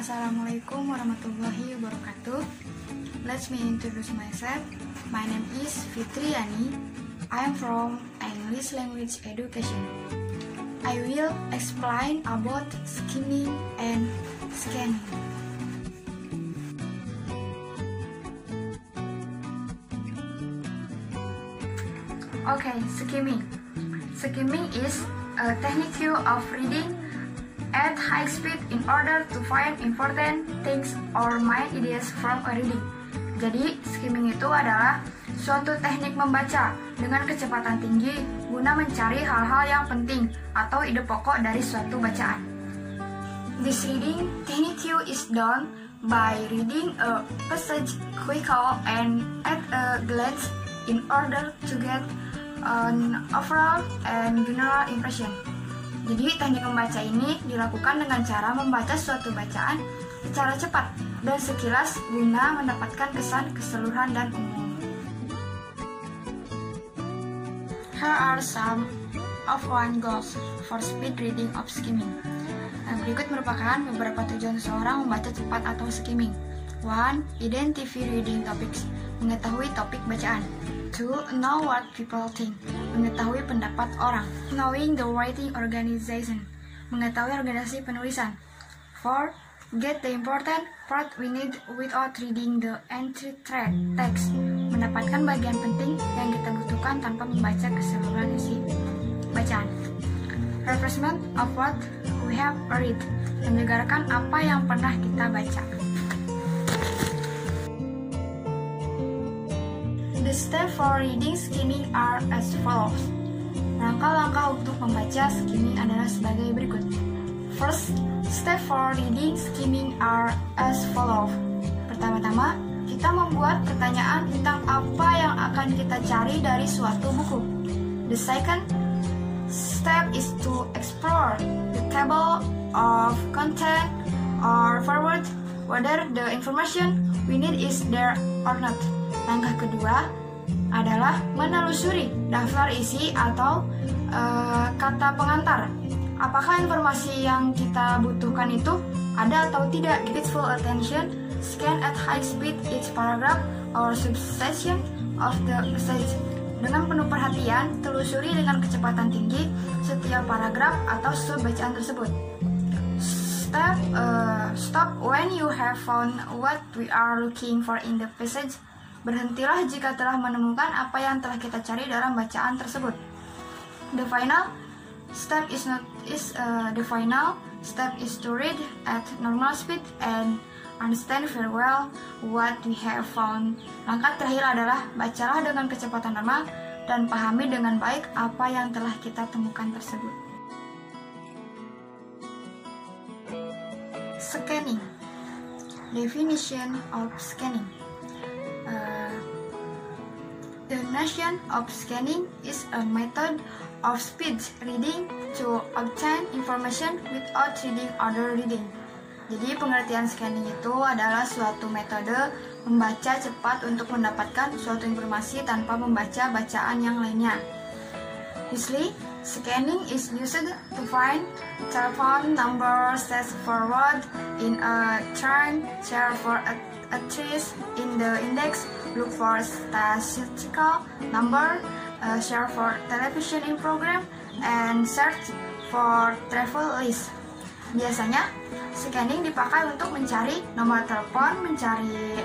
Assalamualaikum warahmatullahi wabarakatuh. Let me introduce myself. My name is Fitriani. I am from English Language Education. I will explain about skimming and scanning. Okay, skimming. Skimming is a technique of reading at high speed in order to find important things or main ideas from a reading. Jadi, skimming itu adalah suatu teknik membaca dengan kecepatan tinggi guna mencari hal-hal yang penting atau ide pokok dari suatu bacaan. This reading technique is done by reading a passage quickly and at a glance in order to get an overall and general impression. Jadi teknik membaca ini dilakukan dengan cara membaca suatu bacaan secara cepat dan sekilas guna mendapatkan kesan keseluruhan dan umum. Here are some of one goals for speed reading of skimming. Berikut merupakan beberapa tujuan seseorang membaca cepat atau skimming. 1. Identify reading topics. Mengetahui topik bacaan. 2. Know what people think. Mengetahui pendapat orang. Knowing the writing organization. Mengetahui organisasi penulisan. 4. Get the important part we need without reading the entry text. Mendapatkan bagian penting yang kita butuhkan tanpa membaca keseluruhan isi bacaan. Refreshment of what we have read. Menyegarkan apa yang pernah kita baca. The steps for reading skimming are as follows. Langkah-langkah untuk membaca skimming adalah sebagai berikut. First, step for reading skimming are as follows. Pertama-tama, kita membuat pertanyaan tentang apa yang akan kita cari dari suatu buku. The second step is to explore the table of content or forward whether the information we need is there or not. Langkah kedua adalah menelusuri daftar isi atau kata pengantar. Apakah informasi yang kita butuhkan itu ada atau tidak? Give it full attention. Scan at high speed each paragraph or subsection of the passage. Dengan penuh perhatian, telusuri dengan kecepatan tinggi setiap paragraf atau sub bacaan tersebut. Stop when you have found what we are looking for in the passage. Berhentilah jika telah menemukan apa yang telah kita cari dalam bacaan tersebut. The final step is to read at normal speed and understand very well what we have found. Langkah terakhir adalah bacalah dengan kecepatan normal dan pahami dengan baik apa yang telah kita temukan tersebut. Scanning. Definition of scanning. The notion of scanning is a method of speed reading to obtain information without reading other reading. Jadi pengertian scanning itu adalah suatu metode membaca cepat untuk mendapatkan suatu informasi tanpa membaca bacaan yang lainnya. Usually, scanning is used to find telephone number set forward in a train, search for address in the index, look for statistical number, search for television in program, and search for travel list. Biasanya, scanning dipakai untuk mencari nomor telepon, mencari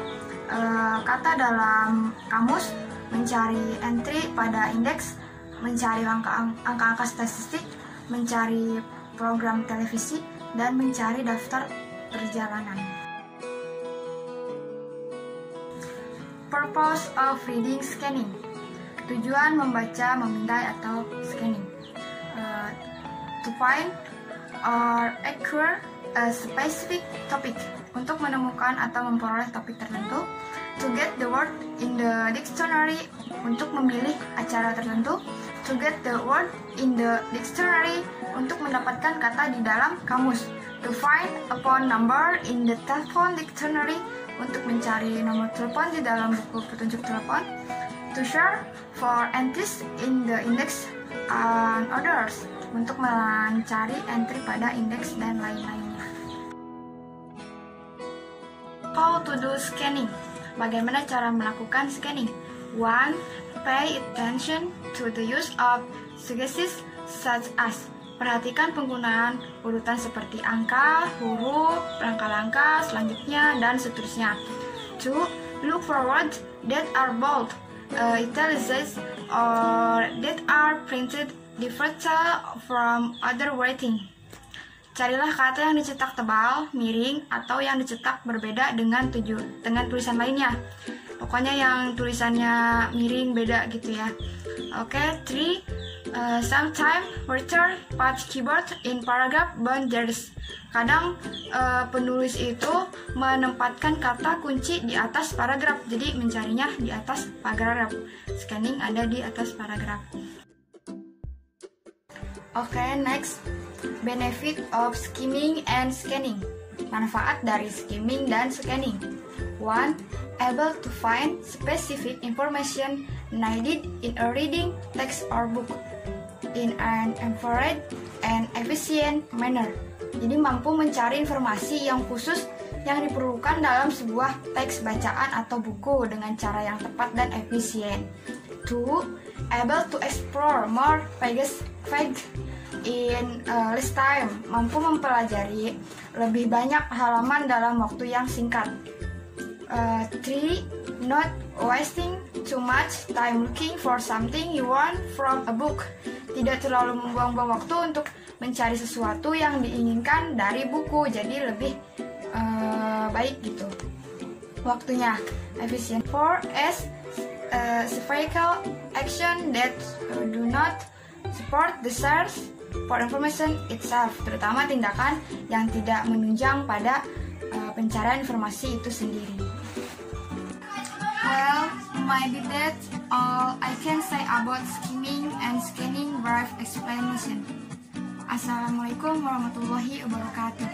kata dalam kamus, mencari entry pada indeks, mencari angka-angka statistik, mencari program televisi, dan mencari daftar perjalanan. Purpose of reading scanning. Tujuan membaca, memindai, atau scanning. To find or acquire a specific topic. Untuk menemukan atau memperoleh topik tertentu. To get the word in the dictionary. Untuk memilih acara tertentu. To get the word in the dictionary. Untuk mendapatkan kata di dalam kamus. To find a phone number in the telephone dictionary. Untuk mencari nomor telepon di dalam buku petunjuk telepon. To search for entries in the index and others. Untuk mencari entry pada indeks dan lain-lainnya. How to do scanning. Bagaimana cara melakukan scanning? 1. Pay attention to the use of suggestions such as. Perhatikan penggunaan urutan seperti angka, huruf, langkah-langkah selanjutnya, dan seterusnya. 2. Look for words that are bold, italicized, or that are printed differently from other writing. Carilah kata yang dicetak tebal, miring, atau yang dicetak berbeda dengan tulisan lainnya. Pokoknya yang tulisannya miring beda gitu ya. Oke, 3. Sometimes writer put keyboard in paragraph boundaries. Kadang penulis itu menempatkan kata kunci di atas paragraf, jadi mencarinya di atas paragraf. Scanning ada di atas paragraf. Oke, next. Benefit of skimming and scanning. Manfaat dari skimming dan scanning. 1. Able to find specific information needed in a reading text or book in an accurate and efficient manner. Jadi mampu mencari informasi yang khusus yang diperlukan dalam sebuah teks bacaan atau buku dengan cara yang tepat dan efisien. 2. Able to explore more pages in less time. Mampu mempelajari lebih banyak halaman dalam waktu yang singkat. 3. Not wasting too much time looking for something you want from a book. Tidak terlalu membuang-buang waktu untuk mencari sesuatu yang diinginkan dari buku, jadi lebih baik gitu waktunya, efisien. 4. Spherical action that do not support the search for information itself, terutama tindakan yang tidak menunjang pada pencarian informasi itu sendiri. Well, maybe that's all I can say about skimming and scanning brief explanation. Assalamualaikum warahmatullahi wabarakatuh.